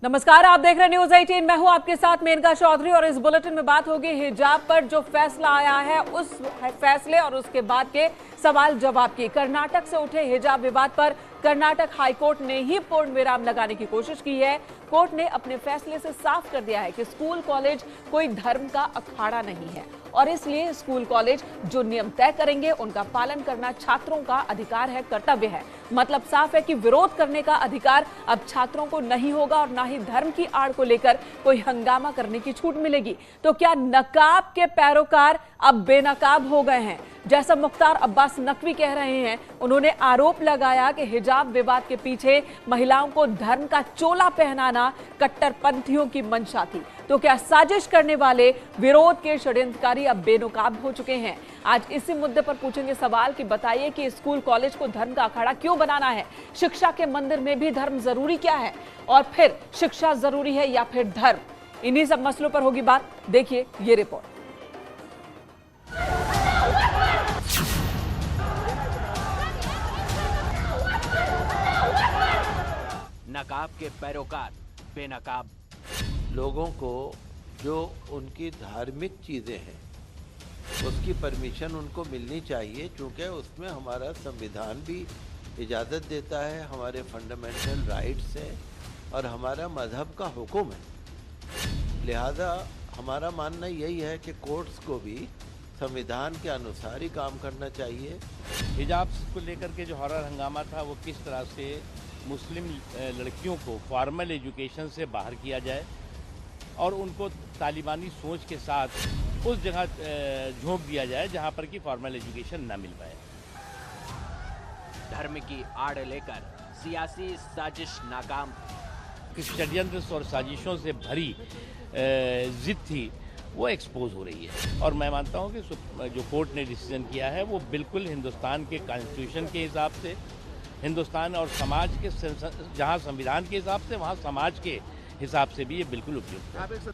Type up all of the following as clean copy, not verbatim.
नमस्कार, आप देख रहे हैं न्यूज 18। मैं हूं आपके साथ मेनका चौधरी और इस बुलेटिन में बात होगी हिजाब पर जो फैसला आया है उस फैसले और उसके बाद के सवाल जवाब की। कर्नाटक से उठे हिजाब विवाद पर कर्नाटक हाईकोर्ट ने ही पूर्ण विराम लगाने की कोशिश की है। कोर्ट ने अपने फैसले से साफ कर दिया है कि स्कूल कॉलेज कोई धर्म का अखाड़ा नहीं है और इसलिए स्कूल कॉलेज जो नियम तय करेंगे उनका पालन करना छात्रों का अधिकार है, कर्तव्य है। मतलब साफ है कि विरोध करने का अधिकार अब छात्रों को नहीं होगा और ना ही धर्म की आड़ को लेकर कोई हंगामा करने की छूट मिलेगी। तो क्या नकाब के पैरोकार अब बेनकाब हो गए हैं, जैसा मुख्तार अब्बास नकवी कह रहे हैं? उन्होंने आरोप लगाया कि हिजाब विवाद के पीछे महिलाओं को धर्म का चोला पहनाना कट्टरपंथियों की मंशा थी। तो क्या साजिश करने वाले विरोध के षड्यंत्रकारी अब बेनकाब हो चुके हैं? आज इसी मुद्दे पर पूछेंगे सवाल कि बताइए कि स्कूल कॉलेज को धर्म का अखाड़ा क्यों बनाना है? शिक्षा के मंदिर में भी धर्म जरूरी क्या है? और फिर शिक्षा जरूरी है या फिर धर्म? इन्हीं सब मसलों पर होगी बात। देखिए ये रिपोर्ट। नकाब के पैरोकार बेनकाब। लोगों को जो उनकी धार्मिक चीज़ें हैं उसकी परमिशन उनको मिलनी चाहिए, क्योंकि उसमें हमारा संविधान भी इजाज़त देता है, हमारे फंडामेंटल राइट्स हैं और हमारा मजहब का हुक्म है। लिहाजा हमारा मानना यही है कि कोर्ट्स को भी संविधान के अनुसार ही काम करना चाहिए। हिजाब को लेकर के जो हॉरर हंगामा था वो किस तरह से मुस्लिम लड़कियों को फॉर्मल एजुकेशन से बाहर किया जाए और उनको तालिबानी सोच के साथ उस जगह झोंक दिया जाए जहां पर कि फॉर्मल एजुकेशन ना मिल पाए। धर्म की आड़ लेकर सियासी साजिश नाकाम। षड्यंत्र और साजिशों से भरी जिद थी वो एक्सपोज हो रही है और मैं मानता हूं कि जो कोर्ट ने डिसीजन किया है वो बिल्कुल हिंदुस्तान के कॉन्स्टिट्यूशन के हिसाब से, हिंदुस्तान और समाज के जहां संविधान के हिसाब से वहां समाज के हिसाब से भी ये बिल्कुल उपयुक्त है।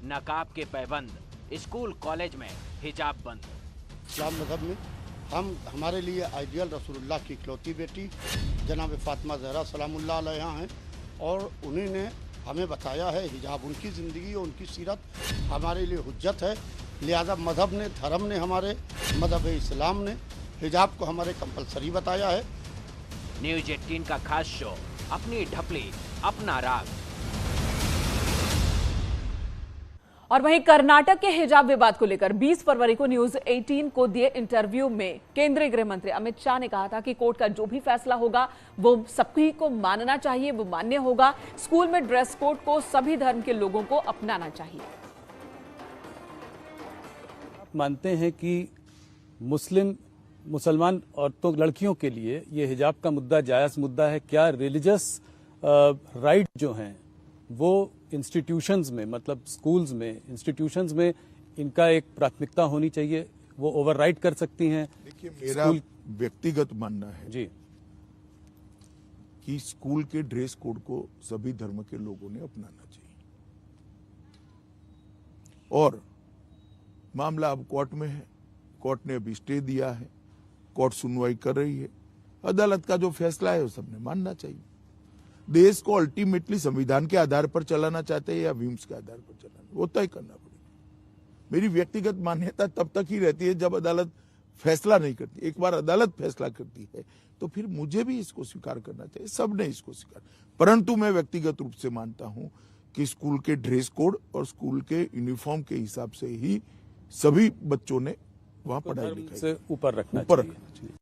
नकाब के पैबंद, स्कूल कॉलेज में हिजाब बंद। इस्लाम मज़हब में हम हमारे लिए आइडियल रसूलुल्लाह की इकलौती बेटी जनाब फातिमा ज़हरा सलामुल्लाह अलैहा हैं और उन्हीं ने हमें बताया है हिजाब उनकी ज़िंदगी और उनकी सीरत हमारे लिए हुज्जत है। लिहाजा मज़हब ने, धर्म ने, हमारे मज़हब इस्लाम ने हिजाब को हमारे कंपलसरी बताया है। न्यूज 18 का खास शो, अपनी ढपली अपना राग। और वहीं कर्नाटक के हिजाब विवाद को लेकर 20 फरवरी को न्यूज 18 को दिए इंटरव्यू में केंद्रीय गृह मंत्री अमित शाह ने कहा था कि कोर्ट का जो भी फैसला होगा वो सभी को मानना चाहिए, वो मान्य होगा। स्कूल में ड्रेस कोड को सभी धर्म के लोगों को अपनाना चाहिए। मानते हैं कि मुसलमान औरतों, लड़कियों के लिए ये हिजाब का मुद्दा जायज़ मुद्दा है? क्या रिलीजियस राइट जो हैं वो इंस्टीट्यूशंस में, मतलब स्कूल्स में, इंस्टीट्यूशंस में इनका एक प्राथमिकता होनी चाहिए, वो ओवरराइड कर सकती हैं? देखिए, मेरा व्यक्तिगत मानना है जी कि स्कूल के ड्रेस कोड को सभी धर्म के लोगों ने अपनाना चाहिए और मामला अब कोर्ट में है। कोर्ट ने अभी स्टे दिया है, कोर्ट सुनवाई कर रही है। अदालत का जो फैसला है वो सबने मानना चाहिए। देश को अल्टीमेटली संविधान के आधार पर चलाना चाहते हैं या व्यूम्स के आधार पर चलाना, वो तय करना पड़ेगा। मेरी व्यक्तिगत मान्यता तब तक ही रहती है जब अदालत फैसला नहीं करती। एक बार अदालत फैसला करती है तो फिर मुझे भी इसको स्वीकार करना चाहिए, सबने इसको स्वीकार। परंतु मैं व्यक्तिगत रूप से मानता हूं कि स्कूल के ड्रेस कोड और स्कूल के यूनिफॉर्म के हिसाब से ही सभी बच्चों ने वहां पढ़ाई लिखाई से ऊपर रखना चाहिए।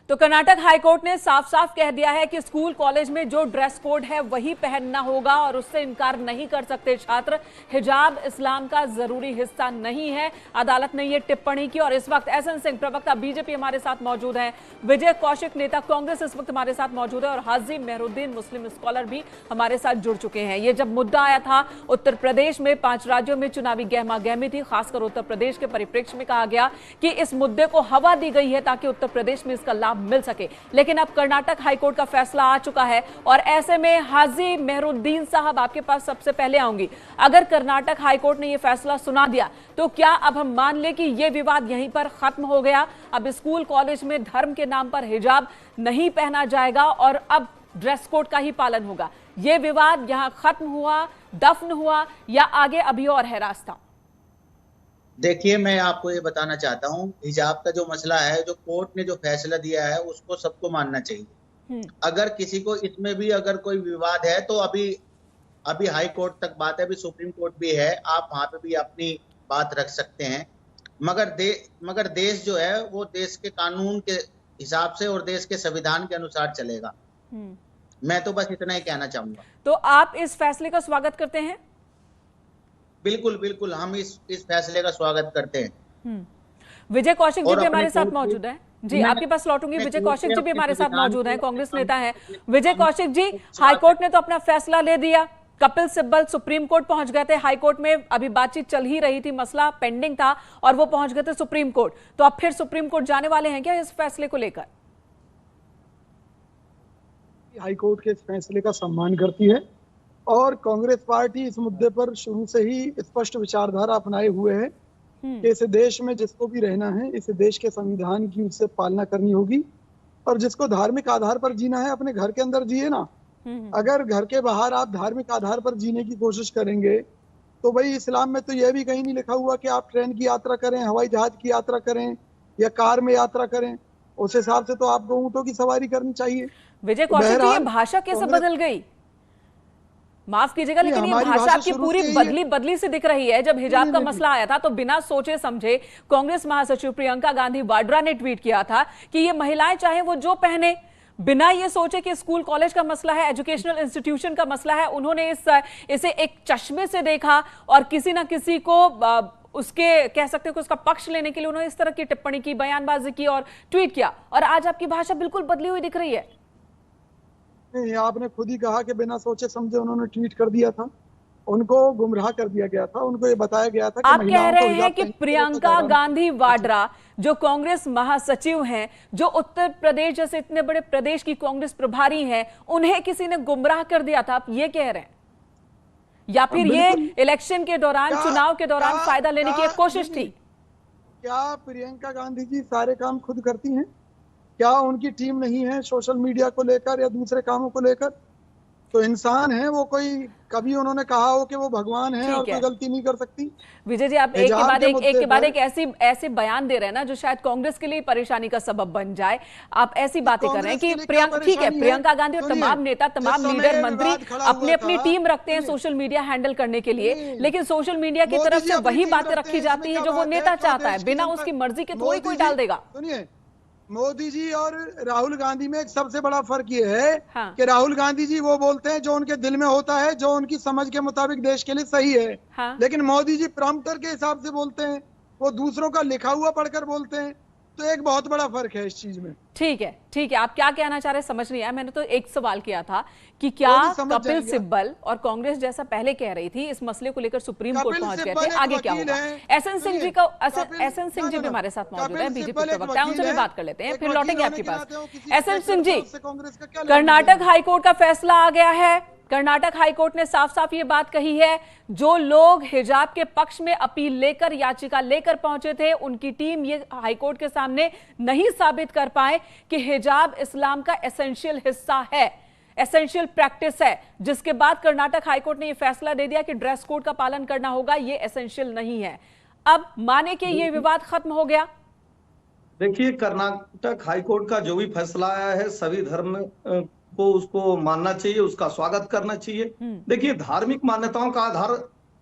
तो कर्नाटक हाईकोर्ट ने साफ साफ कह दिया है कि स्कूल कॉलेज में जो ड्रेस कोड है वही पहनना होगा और उससे इनकार नहीं कर सकते छात्र। हिजाब इस्लाम का जरूरी हिस्सा नहीं है। अदालत ने यह टिप्पणी की और इस वक्त एसएन सिंह प्रवक्ता बीजेपी हमारे साथ मौजूद हैं, विजय कौशिक नेता कांग्रेस इस वक्त हमारे साथ मौजूद है और हाजी मेहरुद्दीन मुस्लिम स्कॉलर भी हमारे साथ जुड़ चुके हैं। ये जब मुद्दा आया था उत्तर प्रदेश में 5 राज्यों में चुनावी गहमा गहमी थी, खासकर उत्तर प्रदेश के परिप्रेक्ष्य में कहा गया कि इस मुद्दे को हवा दी गई है ताकि उत्तर प्रदेश में इसका लाभ मिल सके। लेकिन अब कर्नाटक हाईकोर्ट का फैसला आ चुका है और ऐसे में हाजी मेहरुद्दीन साहब आपके पास सबसे पहले आऊंगी। अगर कर्नाटक हाईकोर्ट ने यह फैसला सुना दिया तो क्या अब हम मान लें कि यह विवाद यहीं पर खत्म हो गया? अब स्कूल कॉलेज में धर्म के नाम पर हिजाब नहीं पहना जाएगा और अब ड्रेस कोड का ही पालन होगा। ये विवाद यहां खत्म हुआ, दफन हुआ, या आगे अभी और है रास्ता? देखिए, मैं आपको ये बताना चाहता हूँ, हिजाब का जो मसला है, जो कोर्ट ने जो फैसला दिया है उसको सबको मानना चाहिए। अगर किसी को इसमें भी अगर कोई विवाद है तो अभी हाई कोर्ट तक बात है, अभी सुप्रीम कोर्ट भी है, आप वहां पे भी अपनी बात रख सकते हैं। मगर देश जो है वो देश के कानून के हिसाब से और देश के संविधान के अनुसार चलेगा। मैं तो बस इतना ही कहना चाहूंगा। तो आप इस फैसले का स्वागत करते हैं? बिल्कुल बिल्कुल, हम इस फैसले का स्वागत करते हैं। विजय कौशिक जी भी हमारे साथ मौजूद हैं। जी, आपके पास लौटूंगी। विजय कौशिक जी भी हमारे साथ मौजूद हैं, कांग्रेस नेता हैं। विजय कौशिक जी, हाईकोर्ट ने तो अपना फैसला ले दिया, कपिल सिब्बल सुप्रीम कोर्ट पहुंच गए थे। हाईकोर्ट में अभी बातचीत चल ही रही थी, मसला पेंडिंग था और वो पहुंच गए थे सुप्रीम कोर्ट। तो अब फिर सुप्रीम कोर्ट जाने वाले हैं क्या इस फैसले को लेकर? हाईकोर्ट के इस फैसले का सम्मान करती है और कांग्रेस पार्टी इस मुद्दे पर शुरू से ही स्पष्ट विचारधारा अपनाए हुए है कि इस देश में जिसको भी रहना है, इस देश के संविधान की उससे पालना करनी होगी, और जिसको धार्मिक आधार पर जीना है अपने घर के अंदर जिए ना। अगर घर के बाहर आप धार्मिक आधार पर जीने की कोशिश करेंगे तो भाई इस्लाम में तो यह भी कहीं नहीं लिखा हुआ कि आप ट्रेन की यात्रा करें, हवाई जहाज की यात्रा करें या कार में यात्रा करें। उस हिसाब से तो आपको ऊंटों की सवारी करनी चाहिए। विजय कौशिक जी, ये भाषा कैसे बदल गई? माफ कीजिएगा, लेकिन ये भाषा आपकी पूरी बदली से दिख रही है। जब हिजाब का मसला आया था तो बिना सोचे समझे कांग्रेस महासचिव प्रियंका गांधी वाड्रा ने ट्वीट किया था कि ये महिलाएं चाहे वो जो पहने, बिना ये सोचे कि स्कूल कॉलेज का मसला है, एजुकेशनल इंस्टीट्यूशन का मसला है, उन्होंने इसे एक चश्मे से देखा और किसी ना किसी को उसके कह सकते हो कि उसका पक्ष लेने के लिए उन्होंने इस तरह की टिप्पणी की, बयानबाजी की और ट्वीट किया। और आज आपकी भाषा बिल्कुल बदली हुई दिख रही है। नहीं, आपने खुद ही कहा कि बिना सोचे समझे उन्होंने ट्वीट कर दिया था, उनको गुमराह कर दिया गया था, उनको ये बताया गया था कि आप कह रहे हैं कि प्रियंका गांधी वाड्रा जो कांग्रेस महासचिव हैं, जो उत्तर प्रदेश जैसे इतने बड़े प्रदेश की कांग्रेस प्रभारी हैं, उन्हें किसी ने गुमराह कर दिया था, आप ये कह रहे हैं? या फिर ये इलेक्शन के दौरान, चुनाव के दौरान फायदा लेने की एक कोशिश थी? क्या प्रियंका गांधी जी सारे काम खुद करती हैं? क्या उनकी टीम नहीं है सोशल मीडिया को लेकर या दूसरे कामों को लेकर? तो इंसान है वो, कोई कभी उन्होंने कहा हो कि वो भगवान है और कोई गलती नहीं कर सकती? विजय जी, आप एक के बाद एक ऐसे बयान दे रहे हैं ना जो शायद कांग्रेस के लिए परेशानी का सबब बन जाए। आप ऐसी बातें कर रहे हैं कि प्रियंका गांधी और तमाम नेता, तमाम लीडर, मंत्री अपनी अपनी टीम रखते हैं सोशल मीडिया हैंडल करने के लिए, लेकिन सोशल मीडिया की तरफ से वही बातें रखी जाती है जो वो नेता चाहता है, बिना उसकी मर्जी के थोड़ी कोई डाल देगा। सुनिए, मोदी जी और राहुल गांधी में एक सबसे बड़ा फर्क ये है कि राहुल गांधी जी वो बोलते हैं जो उनके दिल में होता है, जो उनकी समझ के मुताबिक देश के लिए सही है। लेकिन मोदी जी प्रॉम्प्टर के हिसाब से बोलते हैं, वो दूसरों का लिखा हुआ पढ़कर बोलते हैं। तो एक बहुत बड़ा फर्क है इस चीज में। ठीक है, आप क्या कहना चाह रहे समझ नहीं आया। मैंने तो एक सवाल किया था कि क्या कपिल सिब्बल और कांग्रेस जैसा पहले कह रही थी इस मसले को लेकर सुप्रीम कोर्ट पहुंच गए थे, आगे क्या होगा? एसएन सिंह जी भी हमारे साथ मौजूद है, बीजेपी प्रवक्ता, उनसे भी बात कर लेते हैं, फिर लौटेंगे आपके पास। एसएन सिंह जी, कर्नाटक हाईकोर्ट का फैसला आ गया है। कर्नाटक हाईकोर्ट ने साफ साफ ये बात कही है, जो लोग हिजाब के पक्ष में अपील लेकर, याचिका लेकर पहुंचे थे, उनकी टीम ये हाईकोर्ट के सामने नहीं साबित कर पाए कि हिजाब इस्लाम का एसेंशियल हिस्सा है, एसेंशियल प्रैक्टिस है, जिसके बाद कर्नाटक हाईकोर्ट ने यह फैसला दे दिया कि ड्रेस कोड का पालन करना होगा, ये एसेंशियल नहीं है। अब माने कि ये विवाद खत्म हो गया? देखिए, कर्नाटक हाईकोर्ट का जो भी फैसला आया है, सभी धर्म को उसको मानना चाहिए, उसका स्वागत करना चाहिए। देखिए, धार्मिक मान्यताओं का आधार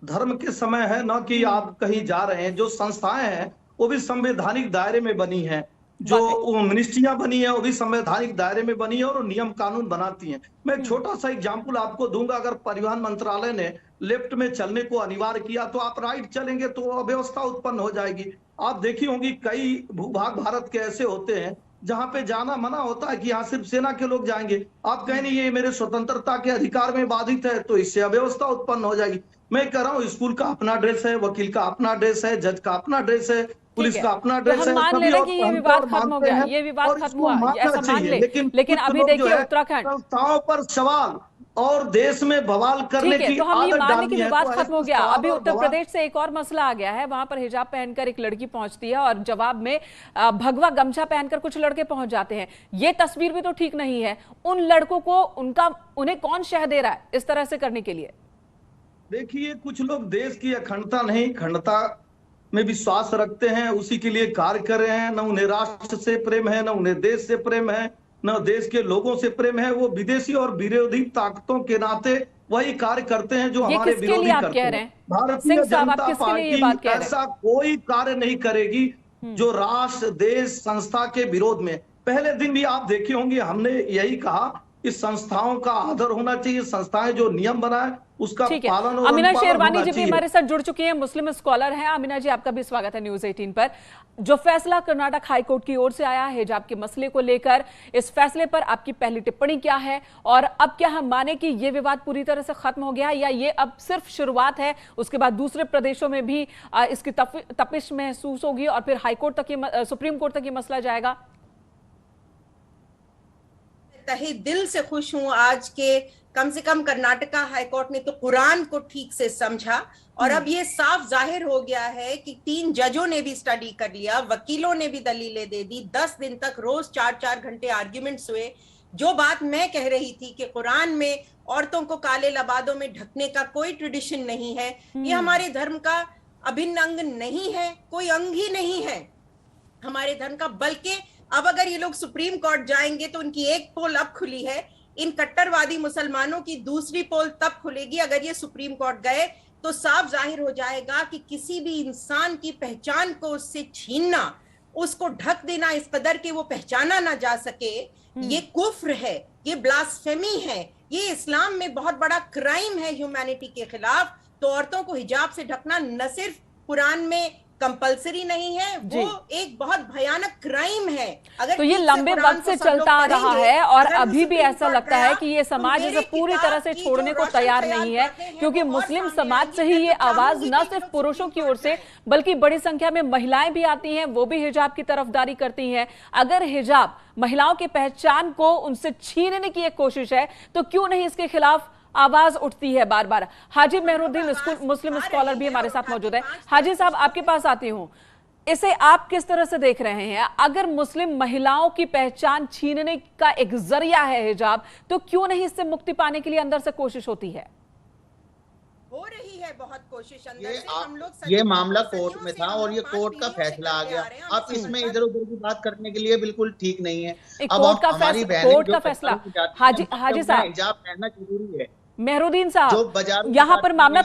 धर्म के समय है, न कि आप कहीं जा रहे हैं। जो संस्थाएं हैं वो भी संवैधानिक दायरे में बनी हैं, जो मिनिस्ट्रियां बनी है वो भी संवैधानिक दायरे में बनी है और नियम कानून बनाती हैं। मैं एक छोटा सा एग्जाम्पल आपको दूंगा। अगर परिवहन मंत्रालय ने लेफ्ट में चलने को अनिवार्य किया तो आप राइट चलेंगे तो अव्यवस्था उत्पन्न हो जाएगी। आप देखी होंगी कई भूभाग भारत के ऐसे होते हैं जहां पे जाना मना होता है कि यहाँ सिर्फ सेना के लोग जाएंगे। आप कहें नहीं ये मेरे स्वतंत्रता के अधिकार में बाधित है, तो इससे अव्यवस्था उत्पन्न हो जाएगी। मैं कह रहा हूँ, स्कूल का अपना ड्रेस है, वकील का अपना ड्रेस है, जज का अपना ड्रेस है, पुलिस का अपना ड्रेस है। मान ले रहे कि ये विवाद खत्म हो गया, ये विवाद खत्म हुआ, ऐसा मान ले। लेकिन अभी देखिए उत्तराखंड संस्थाओं पर सवाल और देश में बवाल करने की तो हम ये आदत मानने डालनी की है। बात तो खत्म हो ऐसे गया। सवाल अभी और उत्तर बवाल- प्रदेश से एक और मसला आ गया है। वहां पर हिजाब पहनकर एक लड़की पहुंचती है और जवाब में भगवा गमछा पहनकर कुछ लड़के पहुंच जाते हैं। ये तस्वीर भी तो ठीक नहीं है। उन लड़कों को उन्हें कौन शह दे रहा है इस तरह से करने के लिए? देखिए, कुछ लोग देश की अखंडता नहीं, खंडता में विश्वास रखते हैं, उसी के लिए कार्य कर रहे हैं। न उन्हें राष्ट्र से प्रेम है, न उन्हें देश से प्रेम है, न देश के लोगों से प्रेम है। वो विदेशी और विरोधी ताकतों के नाते वही कार्य करते हैं जो हमारे विरोधी करते हैं। भारतीय जनता पार्टी ऐसा कोई कार्य नहीं करेगी जो राष्ट्र, देश, संस्था के विरोध में। पहले दिन भी आप देखे होंगे, हमने यही कहा इस संस्थाओं का आदर होना चाहिए, संस्थाएं जो नियम बनाए उसका पालन और अमीना अनुपालन शेरवानी होना जी भी चाहिए। हमारे साथ जुड़ चुकी हैं, मुस्लिम स्कॉलर हैं। अमीना जी, आपका भी स्वागत है न्यूज 18 पर। जो फैसला कर्नाटक हाईकोर्ट की ओर से आया है हिजाब के मसले को लेकर, इस फैसले पर आपकी पहली टिप्पणी क्या है? और अब क्या हम माने कि ये विवाद पूरी तरह से खत्म हो गया, या ये अब सिर्फ शुरुआत है, उसके बाद दूसरे प्रदेशों में भी इसकी तपिश महसूस होगी और फिर हाईकोर्ट तक, सुप्रीम कोर्ट तक ये मसला जाएगा? तहे दिल से खुश हूं आज के कम से कम कर्नाटका हाईकोर्ट ने तो कुरान को ठीक से समझा और अब ये साफ जाहिर हो गया है कि 3 जजों ने भी स्टडी कर लिया, वकीलों ने भी दलीलें दे दी, 10 दिन तक रोज 4-4 घंटे आर्ग्यूमेंट्स हुए। जो बात मैं कह रही थी कि कुरान में औरतों को काले लबादों में ढकने का कोई ट्रेडिशन नहीं है, ये हमारे धर्म का अभिन्न अंग नहीं है, कोई अंग ही नहीं है हमारे धर्म का। बल्कि अब अगर ये लोग सुप्रीम कोर्ट जाएंगे तो उनकी एक पोल अब खुली है, इन कट्टरवादी मुसलमानों की दूसरी पोल तब खुलेगी अगर ये सुप्रीम कोर्ट गए तो साफ जाहिर हो जाएगा कि किसी भी इंसान की पहचान को उससे छीनना, उसको ढक देना इस कदर कि वो पहचाना ना जा सके, ये कुफ्र है, ये ब्लास्फेमी है, ये इस्लाम में बहुत बड़ा क्राइम है ह्यूमैनिटी के खिलाफ। तो औरतों को हिजाब से ढकना न सिर्फ कुरान में कंपलसरी नहीं है, वो एक बहुत भयानक क्राइम है। अगर तो ये लंबे वक्त से चलता आ रहा है और अभी भी ऐसा लगता है कि ये समाज इसे पूरी तरह से छोड़ने को तैयार नहीं है, क्योंकि मुस्लिम समाज से ही ये आवाज न सिर्फ पुरुषों की ओर से बल्कि बड़ी संख्या में महिलाएं भी आती हैं, वो भी हिजाब की तरफदारी करती हैं। अगर हिजाब महिलाओं की पहचान को उनसे छीनने की एक कोशिश है तो क्यों नहीं इसके खिलाफ आवाज उठती है बार बार? हाजी मेहरुद्दीन मुस्लिम स्कॉलर भी हमारे साथ मौजूद है। हाजी साहब, आपके पास आती हूं, इसे आप किस तरह से देख रहे हैं? अगर मुस्लिम महिलाओं की पहचान छीनने का एक जरिया है हिजाब, तो क्यों नहीं इससे मुक्ति पाने के लिए अंदर से कोशिश होती है? हो रही है बहुत कोशिश अंदर से। हम लोग ये मामला कोर्ट में था और ये कोर्ट का फैसला आ गया। आप इसमें इधर उधर की बात करने के लिए बिल्कुल ठीक नहीं है। अब कोर्ट का फैसला हाजी साहब, हिजाब पहनना जरूरी है। मेहरुद्दीन साहब, यहाँ पर मामला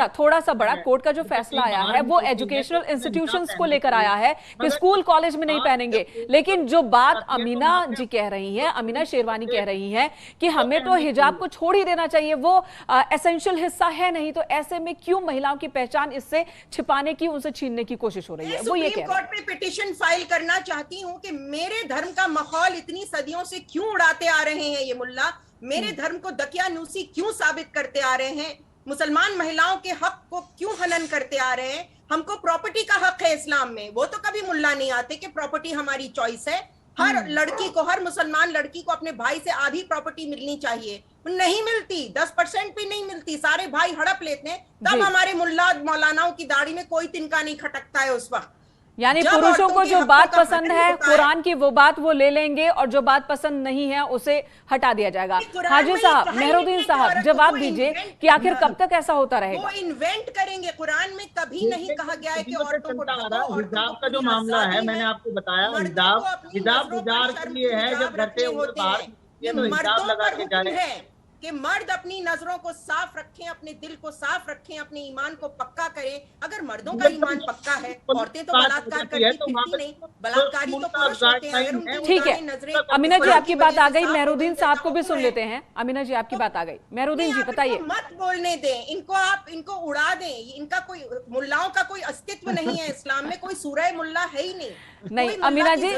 थोड़ा सा बड़ा। कोर्ट का जो फैसला आया है वो एजुकेशनल इंस्टीट्यूशंस को लेकर आया है कि स्कूल कॉलेज में नहीं पहनेंगे, लेकिन जो बात अमीना जी कह रही हैं, अमीना शेरवानी कह रही हैं कि हमें तो हिजाब को छोड़ ही देना चाहिए, वो एसेंशियल हिस्सा है नहीं, तो ऐसे में क्यों महिलाओं की पहचान इससे छिपाने की, उनसे छीनने की कोशिश हो रही है? वो ये कह रही है। कोर्ट में पिटीशन फाइल करना चाहती हूँ कि मेरे धर्म का माहौल इतनी सदियों से क्यों उड़ाते आ रहे हैं ये मुल्ला, मेरे धर्म को दकियानूसी क्यों साबित करते आ रहे हैं, मुसलमान महिलाओं के हक को क्यों हनन करते आ रहे हैं। हमको प्रॉपर्टी का हक है इस्लाम में, वो तो कभी मुल्ला नहीं आते कि प्रॉपर्टी हमारी चॉइस है। हर लड़की को, हर मुसलमान लड़की को अपने भाई से आधी प्रॉपर्टी मिलनी चाहिए, नहीं मिलती, 10% भी नहीं मिलती, सारे भाई हड़प लेते हैं। तब हमारे मुल्ला मौलानाओं की दाढ़ी में कोई तिनका नहीं खटकता है उस वक्त। यानी पुरुषों को जो बात पसंद है कुरान की, वो बात वो ले लेंगे और जो बात पसंद नहीं है उसे हटा दिया जाएगा। हाजी साहब, मेहरुद्दीन साहब, जवाब दीजिए कि आखिर कब तक ऐसा होता रहेगा? वो इन्वेंट करेंगे, कुरान में कभी नहीं कहा गया है कि औरतों को हिजाब का जो मामला है, मैंने आपको बताया, हिजाब गुजार के लिए है, जब घर से बाहर हिजाब लगा के जाए कि मर्द अपनी नजरों को साफ रखें, अपने दिल को साफ रखें, अपने ईमान को पक्का करें। अगर मर्दों का ईमान पक्का है, औरतें तो बलात्कार करती फिरती नहीं, बलात्कारी तो पुरुष होते हैं। अगर उनकी ठीक है, अमीना जी आपकी बात आ गई, मेहरुद्दीन साहब को भी सुन लेते हैं। अमीना जी आपकी बात आ गई, मेहरुद्दीन जी बताइए। मत बोलने दें इनको, आप इनको उड़ा दें। इनका कोई, मुल्लाओं का कोई अस्तित्व नहीं है इस्लाम में, कोई सूरह मुल्ला है ही नहीं। अमीना जी,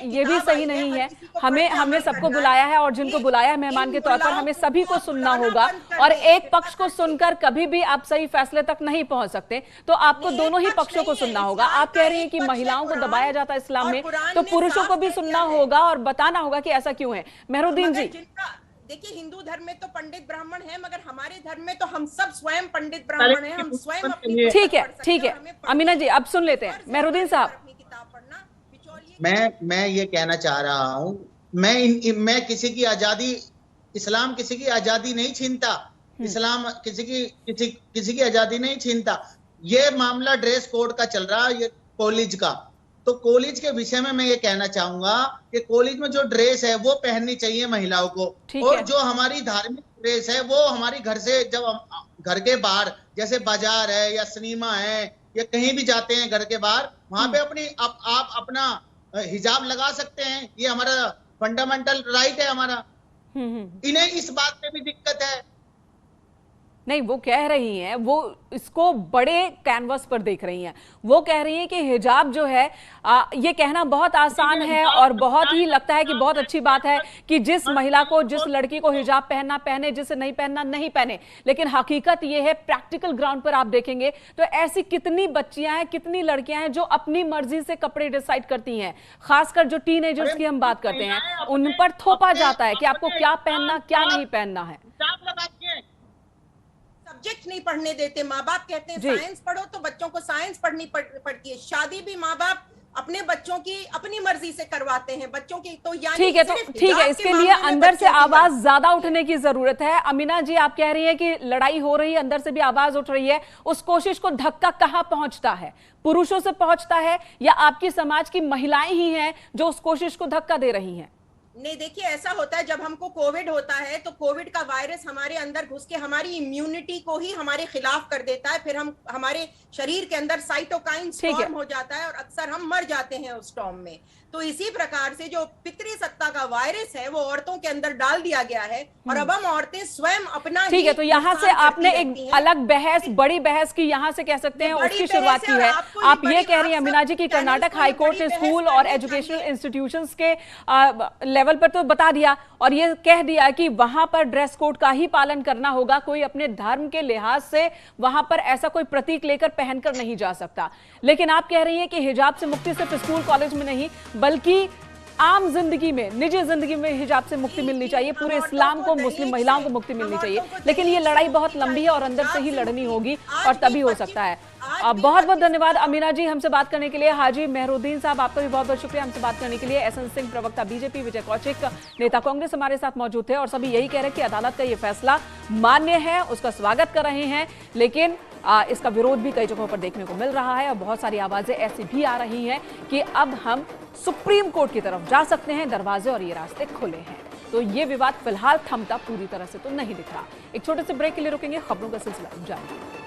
ये भी सही नहीं है। हमने सबको बुलाया है और जिनको बुलाया है मेहमान के तौर पर, हमें सभी को सुनना होगा और एक पक्ष को सुनकर कभी भी आप सही फैसले तक नहीं पहुंच सकते, तो आपको दोनों ही पक्षों को सुनना होगा। आप कह रही हैं कि महिलाओं को दबाया जाता है इस्लाम में, तो पुरुषों को भी सुनना होगा और बताना होगा कि ऐसा क्यों है। मेहरुद्दीन जी, देखिए हिंदू धर्म में तो पंडित ब्राह्मण है, मगर हमारे धर्म में तो हम सब स्वयं पंडित ब्राह्मण हैं, हम स्वयं अपनी ठीक है अमीना जी अब सुन लेते हैं मेहरुद्दीन साहब। मैं ये कहना चाह रहा हूँ, मैं किसी की आजादी, इस्लाम किसी की आजादी नहीं छीनता, इस्लाम किसी की आजादी नहीं छीनता। ये मामला ड्रेस कोड का चल रहा है, ये कॉलेज का, तो कॉलेज के विषय में मैं ये कहना चाहूंगा कि कॉलेज में जो ड्रेस है वो पहननी चाहिए महिलाओं को, और जो हमारी धार्मिक ड्रेस है वो हमारी घर से, जब हम घर के बाहर जैसे बाजार है या सिनेमा है या कहीं भी जाते हैं घर के बाहर, वहां पे आप अपना हिजाब लगा सकते हैं, ये हमारा फंडामेंटल राइट है हमारा। इन्हें इस बात में भी दिक्कत है। नहीं, वो कह रही हैं, वो इसको बड़े कैनवस पर देख रही हैं। वो कह रही हैं कि हिजाब जो है ये कहना बहुत आसान है और बहुत ही लगता है कि बहुत अच्छी बात है कि जिस महिला को, जिस लड़की को हिजाब पहनना पहने, जिसे नहीं पहनना नहीं पहने। लेकिन हकीकत ये है, प्रैक्टिकल ग्राउंड पर आप देखेंगे तो ऐसी कितनी बच्चियां हैं, कितनी लड़कियां हैं जो अपनी मर्जी से कपड़े डिसाइड करती हैं। खासकर जो टीनेजर्स की हम बात करते हैं, उन पर थोपा जाता है कि आपको क्या पहनना, क्या नहीं पहनना है। सब्जेक्ट नहीं पढ़ने देते, माँ बाप कहते हैं साइंस पढ़ो, तो बच्चों को साइंस पढ़नी पड़ती है। शादी भी माँ बाप अपने बच्चों की अपनी मर्जी से करवाते हैं, बच्चों की तो यानी ठीक है, तो ठीक है, इसके लिए अंदर से आवाज ज्यादा उठने की जरूरत है। अमीना जी आप कह रही हैं कि लड़ाई हो रही है, अंदर से भी आवाज उठ रही है, उस कोशिश को धक्का कहाँ पहुंचता है? पुरुषों से पहुंचता है या आपकी समाज की महिलाएं ही हैं जो उस कोशिश को धक्का दे रही हैं? नहीं, देखिए ऐसा होता है, जब हमको कोविड होता है तो कोविड का वायरस हमारे अंदर घुस के हमारी इम्यूनिटी को ही हमारे खिलाफ कर देता है, फिर हम हमारे शरीर के अंदर साइटोकाइन स्टॉर्म हो जाता है और अक्सर हम मर जाते हैं उस स्टॉर्म में। तो इसी प्रकार से जो पितृसत्ता का वायरस है वो औरतों के अंदर डाल दिया गया है और अब हम औरतें स्वयं अपना, ठीक है, तो यहाँ से आपने एक अलग बहस, बड़ी बहस की यहाँ से कह सकते हैं उसकी शुरुआत की है। आप ये कह रही हैं अमीना जी की कर्नाटक हाईकोर्ट ने स्कूल और एजुकेशनल इंस्टीट्यूशंस के लेवल पर तो बता दिया और ये कह दिया कि वहां पर ड्रेस कोड का ही पालन करना होगा, कोई अपने धर्म के लिहाज से वहां पर ऐसा कोई प्रतीक लेकर पहनकर नहीं जा सकता। लेकिन आप कह रही हैं कि हिजाब से मुक्ति सिर्फ स्कूल कॉलेज में नहीं बल्कि आम जिंदगी में, निजी जिंदगी में हिजाब से मुक्ति मिलनी चाहिए, पूरे इस्लाम को, मुस्लिम महिलाओं को मुक्ति मिलनी चाहिए। लेकिन ये लड़ाई बहुत लंबी है और अंदर से ही लड़नी होगी और तभी हो सकता है। बहुत बहुत धन्यवाद अमीना जी हमसे बात करने के लिए। हाजी मेहरुद्दीन साहब आपका भी बहुत बहुत शुक्रिया हमसे बात करने के लिए। एसएन सिंह प्रवक्ता बीजेपी, विजय कौशिक नेता कांग्रेस हमारे साथ मौजूद थे और सभी यही कह रहे हैं कि अदालत का ये फैसला मान्य है, उसका स्वागत कर रहे हैं। लेकिन इसका विरोध भी कई जगहों पर देखने को मिल रहा है और बहुत सारी आवाजें ऐसी भी आ रही हैं कि अब हम सुप्रीम कोर्ट की तरफ जा सकते हैं, दरवाजे और ये रास्ते खुले हैं। तो ये विवाद फिलहाल थमता पूरी तरह से तो नहीं दिख रहा। एक छोटे से ब्रेक के लिए रुकेंगे, खबरों का सिलसिला जारी।